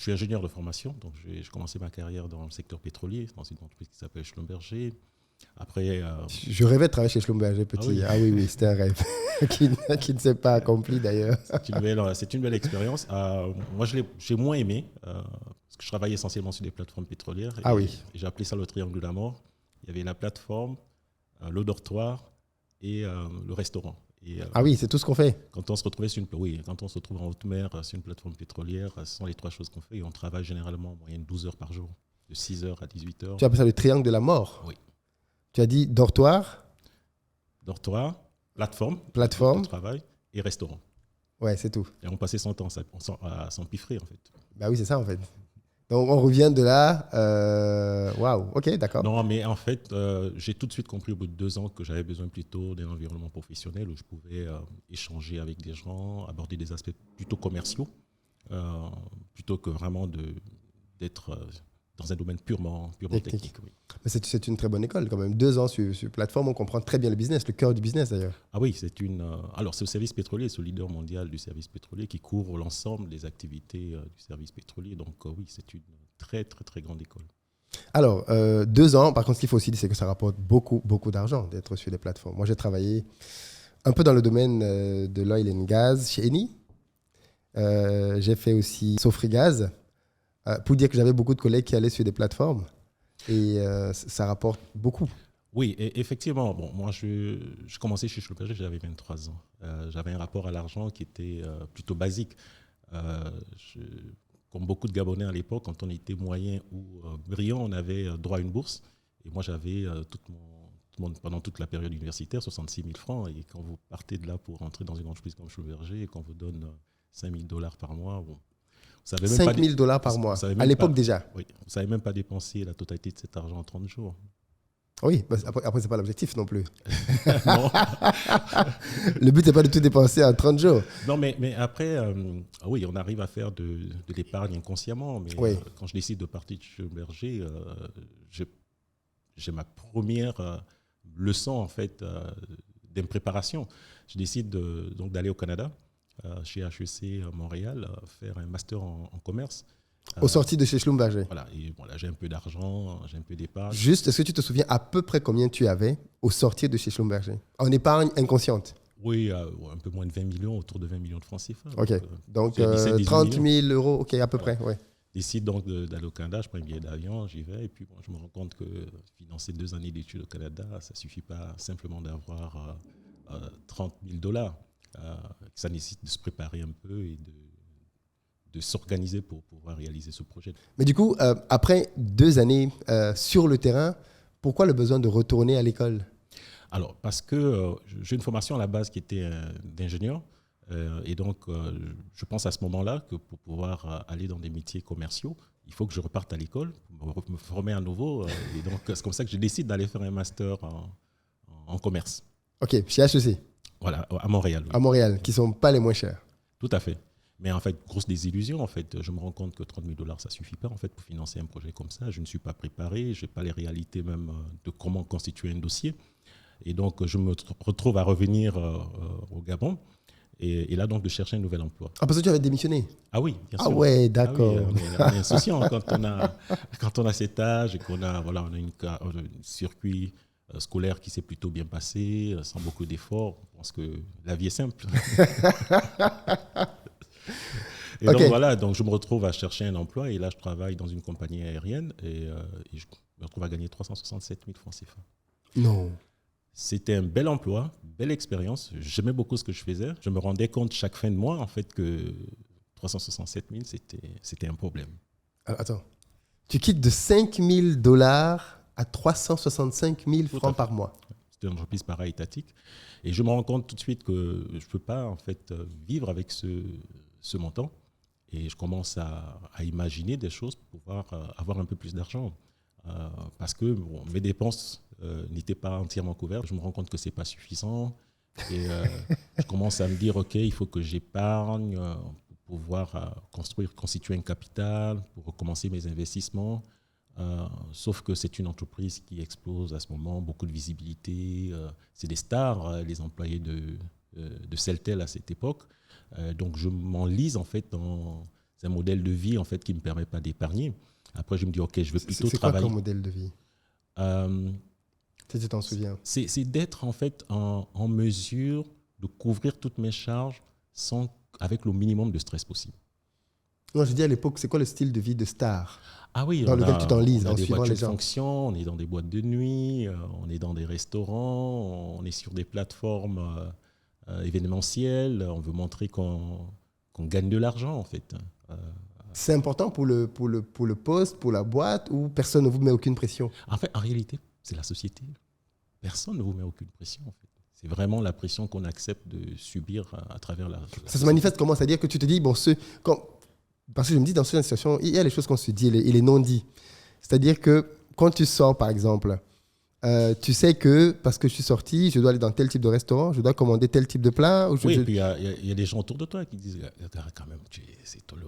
suis ingénieur de formation, donc j'ai commencé ma carrière dans le secteur pétrolier, dans une entreprise qui s'appelle Schlumberger. Après, Je rêvais de travailler chez Schlumberger petit. oui. Ah oui, c'était un rêve qui ne s'est pas accompli d'ailleurs. C'est une belle expérience. Moi, j'ai moins aimé, parce que je travaillais essentiellement sur des plateformes pétrolières. Ah et, oui. et j'ai appelé ça le triangle de la mort. Il y avait la plateforme, le dortoir et le restaurant. Et, Ah oui, c'est tout ce qu'on fait. quand on se retrouvait quand on se retrouve en haute mer sur une plateforme pétrolière, ce sont les trois choses qu'on fait. Et on travaille généralement en moyenne 12 heures par jour, de 6 heures à 18 heures. Tu appelles ça le triangle de la mort. Oui. Tu as dit dortoir, Dortoir, plateforme plateforme. de travail et restaurant. Ouais, c'est tout. Et on passait son temps à s'empiffrer, en fait. Bah oui, c'est ça en fait. Donc on revient de là. Waouh, ok, d'accord. Non, mais en fait, j'ai tout de suite compris au bout de 2 ans que j'avais besoin plutôt d'un environnement professionnel où je pouvais échanger avec des gens, aborder des aspects plutôt commerciaux, plutôt que vraiment d'être dans un domaine purement technique. Oui. Mais c'est une très bonne école quand même. 2 ans sur plateforme, on comprend très bien le business, le cœur du business d'ailleurs. Ah oui, alors c'est le service pétrolier, c'est le leader mondial du service pétrolier qui couvre l'ensemble des activités du service pétrolier. Donc oui, c'est une très très très grande école. Alors, 2 ans, par contre, ce qu'il faut aussi dire, c'est que ça rapporte beaucoup, beaucoup d'argent d'être sur les plateformes. Moi, j'ai travaillé un peu dans le domaine de l'oil and gas chez Eni. J'ai fait aussi Sofrigaz, pour dire que j'avais beaucoup de collègues qui allaient sur des plateformes. Et ça rapporte beaucoup. Oui, et effectivement. Bon, moi, je commençais chez Schlumberger, j'avais 23 ans. J'avais un rapport à l'argent qui était plutôt basique. Comme beaucoup de Gabonais à l'époque, quand on était moyen ou brillant, on avait droit à une bourse. Et moi, j'avais pendant toute la période universitaire 66 000 francs. Et quand vous partez de là pour rentrer dans une entreprise comme Schlumberger et qu'on vous donne 5 000 dollars par mois, bon, 5 000 dollars par mois, à l'époque déjà. Oui, vous ne savez même pas dépenser la totalité de cet argent en 30 jours. Oui, après ce n'est pas l'objectif non plus. Non. Le but n'est pas de tout dépenser en 30 jours. Non, mais après, oui, on arrive à faire de l'épargne inconsciemment. Mais oui. Quand je décide de partir de Schlumberger, j'ai ma première leçon en fait d'impréparation. Je décide donc d'aller au Canada, chez HEC Montréal, faire un master en commerce. Au sorti de chez Schlumberger. Voilà, et bon, là, j'ai un peu d'argent, j'ai un peu d'épargne. Juste, est-ce que tu te souviens à peu près combien tu avais au sortir de chez Schlumberger en épargne inconsciente? Oui, un peu moins de 20 millions, autour de 20 millions de francs CFA. Ok, donc 30 000 euros, ok, à peu près, oui. Décide donc d'aller au Canada, je prends un billet d'avion, j'y vais, et puis bon, je me rends compte que financer 2 années d'études au Canada, ça ne suffit pas simplement d'avoir 30 000 dollars. Ça nécessite de se préparer un peu et de s'organiser pour pouvoir réaliser ce projet. Mais du coup, après 2 années sur le terrain, pourquoi le besoin de retourner à l'école? Alors, parce que j'ai une formation à la base qui était d'ingénieur. Et donc, je pense à ce moment-là que pour pouvoir aller dans des métiers commerciaux, il faut que je reparte à l'école, me former à nouveau. Et donc, c'est comme ça que je décide d'aller faire un master en commerce. Ok, chez HEC. Voilà, à Montréal. Oui. À Montréal, qui ne sont pas les moins chers. Tout à fait. Mais en fait, grosse désillusion. En fait, je me rends compte que 30 000 dollars, ça ne suffit pas en fait, pour financer un projet comme ça. Je ne suis pas préparé, je n'ai pas les réalités même de comment constituer un dossier. Et donc, je me retrouve à revenir au Gabon. Et là, donc, de chercher un nouvel emploi. Ah, parce que tu avais démissionné? Ah oui, bien sûr. Ah ouais, d'accord. Ah oui, on est insouciant quand on a cet âge et qu'on a, voilà, on a un circuit scolaire qui s'est plutôt bien passé, sans beaucoup d'efforts. Je pense que la vie est simple. Et donc, voilà, donc je me retrouve à chercher un emploi et là, je travaille dans une compagnie aérienne et je me retrouve à gagner 367 000 francs CFA. Non. C'était un bel emploi, belle expérience. J'aimais beaucoup ce que je faisais. Je me rendais compte chaque fin de mois, en fait, que 367 000, c'était un problème. Alors, attends. Tu quittes de 5 000 dollars à 365 000 francs par mois. C'était une entreprise para-étatique. Et je me rends compte tout de suite que je ne peux pas, en fait, vivre avec ce montant. Et je commence à imaginer des choses pour pouvoir avoir un peu plus d'argent. Parce que mes dépenses n'étaient pas entièrement couvertes. Je me rends compte que ce n'est pas suffisant. Et je commence à me dire, OK, il faut que j'épargne pour pouvoir constituer un capital, pour recommencer mes investissements. Sauf que c'est une entreprise qui explose à ce moment, beaucoup de visibilité. C'est des stars, les employés de Celtel à cette époque. Donc je m'enlise en fait dans un modèle de vie en fait qui me permet pas d'épargner. Après, je me dis ok, je vais plutôt c'est travailler. quoi comme modèle de vie? Si tu t'en souviens. C'est d'être en fait en mesure de couvrir toutes mes charges avec le minimum de stress possible. Non, je dis à l'époque, c'est quoi le style de vie de star Ah oui, dans lequel tu t'enlises on a en des suivant voitures les de gens? fonction, on est dans des boîtes de nuit, on est dans des restaurants, on est sur des plateformes événementielles, on veut montrer qu'on gagne de l'argent en fait. C'est important pour le poste, pour la boîte, ou personne ne vous met aucune pression? En fait, en réalité, c'est la société. Personne ne vous met aucune pression en fait. C'est vraiment la pression qu'on accepte de subir à travers la Ça se manifeste comment? C'est-à-dire que tu te dis, bon, parce que je me dis, dans cette situation, il y a les choses qu'on se dit et les non-dits. C'est-à-dire que quand tu sors, par exemple, tu sais que parce que je suis sorti, je dois aller dans tel type de restaurant, je dois commander tel type de plat. Oui, et puis il y a des gens autour de toi qui disent quand même, c'est toi le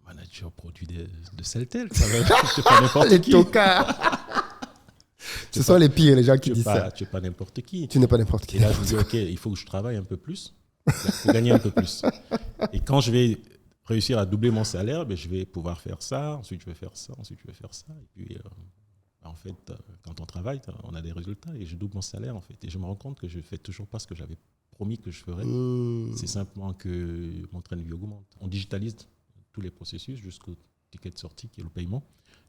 manager produit de Celtel. C'est pas n'importe qui. Les tocards. Ce sont les pires, les gens qui disent ça. Tu n'es pas n'importe qui. Tu n'es pas n'importe qui. Et là, je me dis, OK, il faut que je travaille un peu plus pour gagner un peu plus. Et quand je vais réussir à doubler mon salaire, je vais pouvoir faire ça, ensuite je vais faire ça, ensuite je vais faire ça. Et puis, en fait, quand on travaille, on a des résultats et je double mon salaire, en fait. Et je me rends compte que je ne fais toujours pas ce que j'avais promis que je ferais. C'est simplement que mon train de vie augmente. On digitalise tous les processus jusqu'au ticket de sortie qui est le paiement.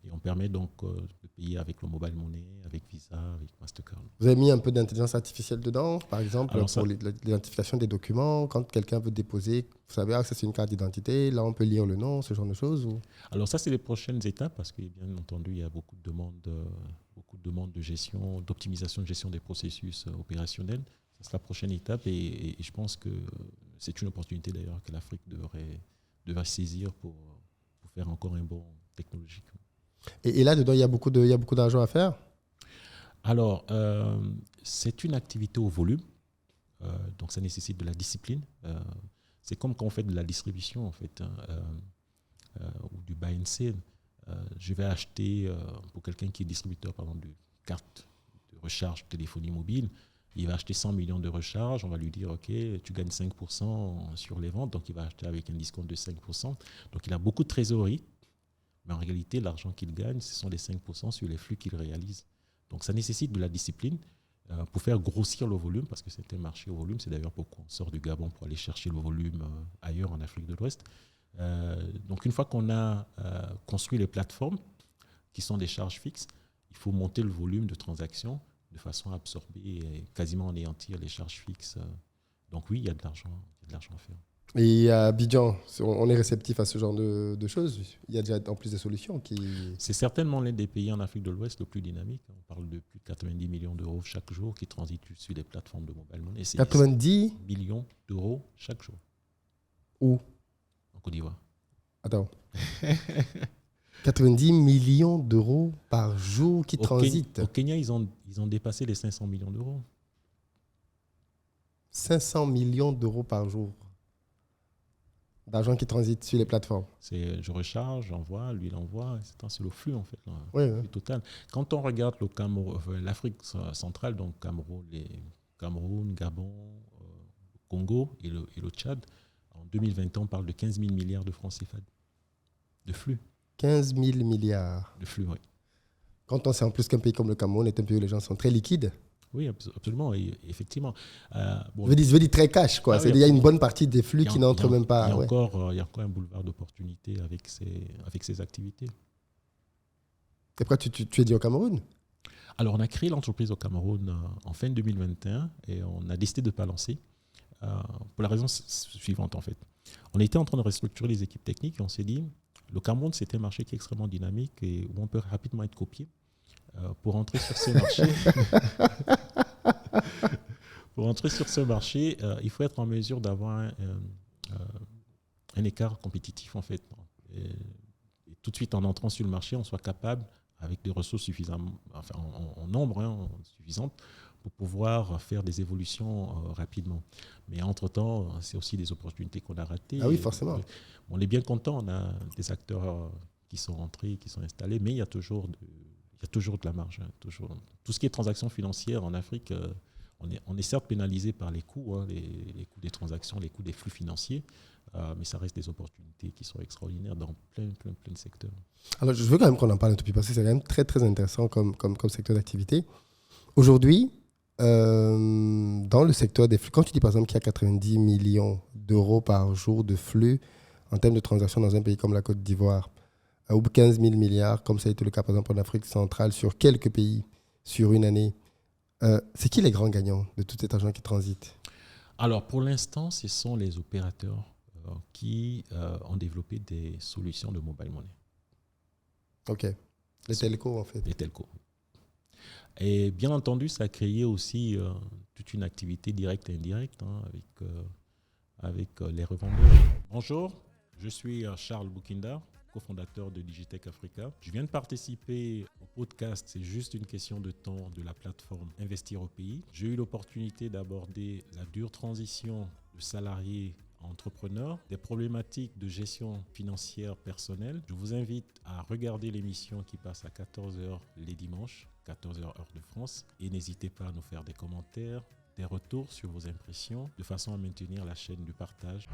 Et on permet donc de payer avec le mobile money, avec Visa, avec Mastercard. Vous avez mis un peu d'intelligence artificielle dedans, par exemple, Alors, pour l'identification des documents. Quand quelqu'un veut déposer, vous savez, ça c'est une carte d'identité, là on peut lire le nom, ce genre de choses ou... Alors ça, c'est les prochaines étapes parce que bien entendu, il y a beaucoup de demandes de gestion, d'optimisation de gestion des processus opérationnels. Ça, c'est la prochaine étape et je pense que c'est une opportunité d'ailleurs que l'Afrique devrait saisir pour faire encore un bond technologique. Et là-dedans, il y a beaucoup d'argent à faire? Alors, c'est une activité au volume, donc ça nécessite de la discipline. C'est comme quand on fait de la distribution, en fait, ou du buy and sell. Je vais acheter, pour quelqu'un qui est distributeur, par exemple, de cartes de recharge téléphonie mobile, il va acheter 100 millions de recharges, on va lui dire, OK, tu gagnes 5% sur les ventes, donc il va acheter avec un discount de 5%. Donc il a beaucoup de trésorerie. Mais en réalité, l'argent qu'il gagne, ce sont les 5% sur les flux qu'il réalise. Donc, ça nécessite de la discipline pour faire grossir le volume, parce que c'est un marché au volume. C'est d'ailleurs pourquoi on sort du Gabon pour aller chercher le volume ailleurs en Afrique de l'Ouest. Donc, une fois qu'on a construit les plateformes, qui sont des charges fixes, il faut monter le volume de transactions de façon à absorber et quasiment anéantir les charges fixes. Donc, oui, il y a de l'argent à faire. Et à Abidjan, on est réceptif à ce genre de choses. Il y a déjà en plus des solutions qui... C'est certainement l'un des pays en Afrique de l'Ouest le plus dynamique. On parle de plus de 90 millions d'euros chaque jour qui transitent sur les plateformes de mobile money. 90 millions d'euros chaque jour. Où? En Côte d'Ivoire. Attends. 90 millions d'euros par jour qui transitent. Au Kenya, ils ont dépassé les 500 millions d'euros. 500 millions d'euros par jour d'argent qui transite sur les plateformes. Je recharge, j'envoie, lui il envoie. C'est le flux en fait, là, oui, le flux total. Quand on regarde l'Afrique centrale, donc Cameroun, Gabon, Congo et le Tchad, en 2020, on parle de 15 000 milliards de francs CFA de flux. 15 000 milliards de flux, oui. Quand on sait en plus qu'un pays comme le Cameroun est un pays où les gens sont très liquides. Oui, absolument, et effectivement. Je veux dire très cash, quoi. Il y a une bonne partie des flux qui n'entrent même pas. Il y a encore un boulevard d'opportunités avec ces activités. Et pourquoi tu es dit au Cameroun? Alors, on a créé l'entreprise au Cameroun en fin 2021 et on a décidé de ne pas lancer pour la raison suivante, en fait. On était en train de restructurer les équipes techniques et on s'est dit, le Cameroun, c'est un marché qui est extrêmement dynamique et où on peut rapidement être copié. Pour entrer sur ce marché, il faut être en mesure d'avoir un écart compétitif en fait. Et tout de suite en entrant sur le marché, on soit capable, avec des ressources suffisamment, en nombre suffisantes, pour pouvoir faire des évolutions rapidement. Mais entre-temps, c'est aussi des opportunités qu'on a ratées. Ah oui, forcément. On est bien content, on a des acteurs qui sont rentrés, qui sont installés, mais il y a toujours de la marge. Toujours. Tout ce qui est transactions financières en Afrique, on est certes pénalisé par les coûts, hein, les coûts des transactions, les coûts des flux financiers, mais ça reste des opportunités qui sont extraordinaires dans plein de secteurs. Alors, je veux quand même qu'on en parle un tout petit peu parce que c'est quand même très, très intéressant comme secteur d'activité. Aujourd'hui, dans le secteur des flux, quand tu dis par exemple qu'il y a 90 millions d'euros par jour de flux en termes de transactions dans un pays comme la Côte d'Ivoire, ou 15 000 milliards, comme ça a été le cas par exemple en Afrique centrale, sur quelques pays, sur une année, c'est qui les grands gagnants de tout cet argent qui transite? Alors, pour l'instant, ce sont les opérateurs qui ont développé des solutions de mobile money. OK. Les telcos, en fait. Les telcos. Et bien entendu, ça a créé aussi toute une activité directe et indirecte avec les revendeurs. Bonjour, je suis Charles Boukinda, cofondateur de Digitech Africa. Je viens de participer au podcast C'est juste une question de temps de la plateforme Investir au pays. J'ai eu l'opportunité d'aborder la dure transition de salariés à entrepreneurs, des problématiques de gestion financière personnelle. Je vous invite à regarder l'émission qui passe à 14h les dimanches, 14h heure de France. Et n'hésitez pas à nous faire des commentaires, des retours sur vos impressions, de façon à maintenir la chaîne du partage.